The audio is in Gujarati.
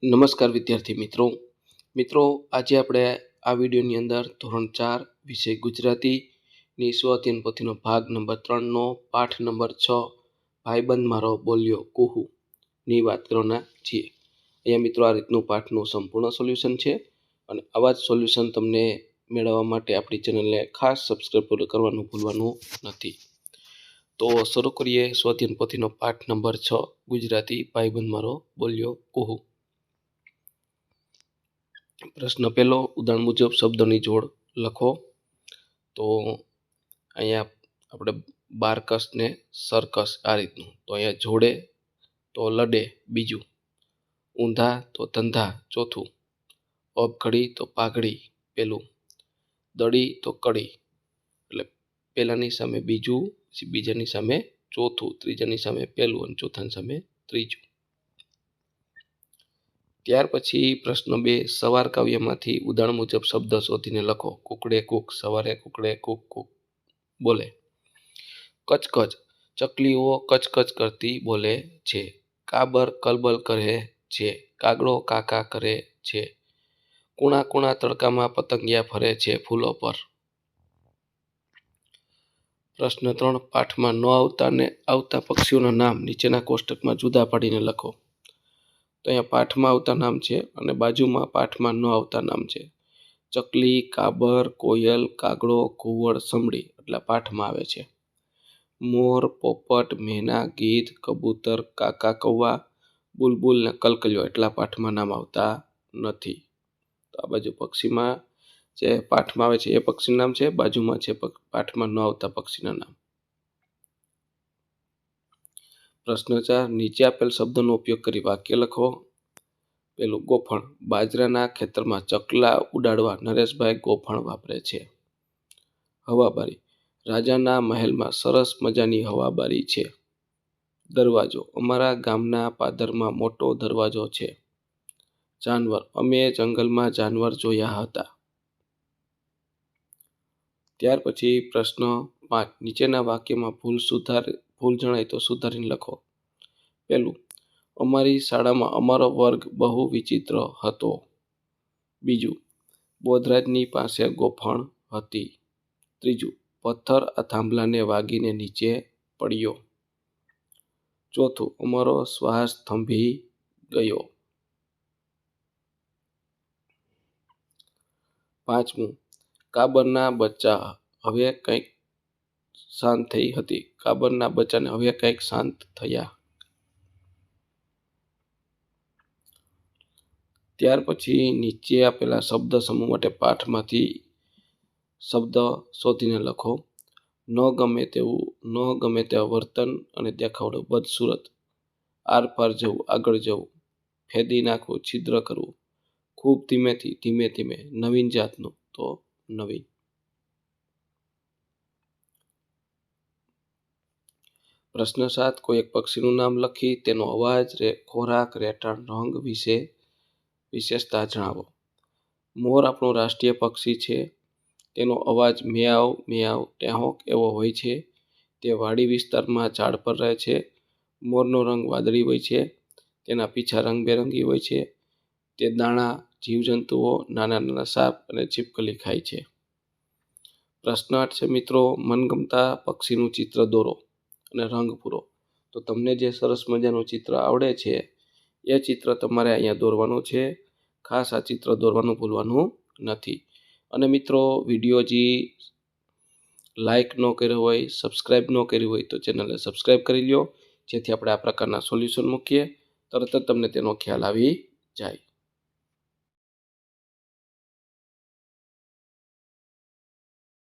નમસ્કાર વિદ્યાર્થી મિત્રો આજે આપણે આ વિડીયોની અંદર ધોરણ 4 વિષય ગુજરાતીની સ્વ અધ્યયન પોથીનો ભાગ નંબર 3નો પાઠ નંબર 6 ભાઈબંધ મારો બોલ્યો કુહુ ની વાત કરવાના છીએ। અહીંયા મિત્રો આ રીતનું પાઠનું સંપૂર્ણ સોલ્યુશન છે અને આવા જ સોલ્યુશન તમને મેળવવા માટે આપણી ચેનલને ખાસ સબસ્ક્રાઇબ કરવાનું ભૂલવાનું નથી। તો શરૂ કરીએ સ્વ અધ્યયન પોથીનો પાઠ નંબર 6 ગુજરાતી ભાઈબંધ મારો બોલ્યો કુહુ। પ્રશ્ન પહેલો, ઉદાહરણ મુજબ શબ્દોની જોડ લખો। તો અહીંયા આપણે બારકસ ને સરકસ આ રીતનું, તો અહીંયા જોડે તો લડે બીજું, ઊંધા તો ધંધા ચોથું, અપઘડી તો પાઘડી પેલું, દડી તો કડી એટલે પહેલાની સામે બીજું, બીજાની સામે ચોથું, ત્રીજાની સામે પહેલું અને ચોથાની સામે ત્રીજું। ત્યાર પછી પ્રશ્ન 2, સવાર કાવ્યમાંથી ઉદાહરણ મુજબ શબ્દ શોધીને લખો। કુકડે કુક, સવારે કુકડે કુક કુક બોલે। કચકચ, ચકલીઓ કચકચ કરતી બોલે છે। કાબર કલબલ કરે છે। કાગડો કાકા કરે છે। કુણા કુણા તડકામાં પતંગિયા ફરે છે ફૂલો પર। પ્રશ્ન 3, પાઠમાં ન આવતા ને આવતા પક્ષીઓના નામ નીચેના કોષ્ટકમાં જુદા પાડીને લખો। તો અહીંયા પાઠમાં આવતા નામ છે અને બાજુમાં પાઠમાં ન આવતા નામ છે। ચકલી, કાબર, કોયલ, કાગડો, ઘુવડ, સમડી એટલે પાઠમાં આવે છે। મોર, પોપટ, મેના, ગીધ, કબૂતર, કાકા કૌવા, બુલબુલ ને કલકલિયો એટલા પાઠમાં નામ આવતા નથી। તો આ બાજુ પક્ષીમાં જે પાઠમાં આવે છે એ પક્ષીનું નામ છે, બાજુમાં છે પાઠમાં ન આવતા પક્ષીના નામ। પ્રશ્ન 4, નીચે આપેલ શબ્દોનો ઉપયોગ કરી વાક્ય લખો। પેલું ગોફણ, બાજરાના ખેતરમાં ચકલા ઉડાડવા નરેશભાઈ ગોફણ વાપરે છે। હવાબારી, રાજાના મહેલમાં સરસ મજાની હવાબારી છે। દરવાજો, અમારા ગામના પાદરમાં મોટો દરવાજો છે। જાનવર, અમે જંગલમાં જાનવર જોયા હતા। ત્યાર પછી પ્રશ્ન 5, નીચેના વાક્યમાં ભૂલ જણાય તો સુધારીને લખો। પહેલું, અમારી શાળામાં અમારો વર્ગ બહુ વિચિત્ર હતો। બીજું, બોધરાજની પાસે ગોફણ હતી। ત્રીજું, પથ્થર આ થાંભલાને વાગીને નીચે પડ્યો। ચોથું, અમારો શ્વાસ થંભી ગયો। પાંચમું, કાબરના બચ્ચા હવે કંઈક શાંત થઈ હતી। કાબરના બચ્ચાને હવે કંઈક શાંત થયા। ત્યાર પછી નીચે આપેલા શબ્દ સમૂહ માટે પાઠમાંથી શબ્દ શોધીને લખો। ન ગમે તેવું, ન ગમે તેવા વર્તન અને દેખાવડો, બદસુરત, આર પાર જવું, આગળ જવું, ફેદી નાખવું, છિદ્ર કરવું, ખૂબ ધીમેથી, ધીમે ધીમે, નવીન જાતનું તો નવીન। પ્રશ્ન 7, કોઈ એક પક્ષીનું નામ લખી તેનો અવાજ, ખોરાક, રહેઠાણ, રંગ વિશે વિશેષતા જણાવો। મોર આપણું રાષ્ટ્રીય પક્ષી છે। તેનો અવાજ મિયાવ મિયાવ ટેહોક એવો હોય છે। તે વાડી વિસ્તારમાં ઝાડ પર રહે છે। મોરનો રંગ વાદળી હોય છે। તેના પીછા રંગબેરંગી હોય છે। તે દાણા, જીવજંતુઓ, નાના નાના સાપ અને છીપકલી ખાય છે। પ્રશ્ન 8 છે મિત્રો, મનગમતા પક્ષીનું ચિત્ર દોરો અને રંગ પૂરો। તો તમને જે સરસ મજાનું ચિત્ર આવડે છે એ ચિત્ર તમારે અહીંયા દોરવાનું છે। ખાસ આ ચિત્ર દોરવાનું ભૂલવાનું નથી। અને મિત્રો, વિડીયો હજી લાઇક ન કર્યો હોય, સબસ્ક્રાઈબ ન કર્યું હોય તો ચેનલને સબસ્ક્રાઈબ કરી લ્યો, જેથી આપણે આ પ્રકારના સોલ્યુશન મૂકીએ તરત જ તમને તેનો ખ્યાલ આવી જાય।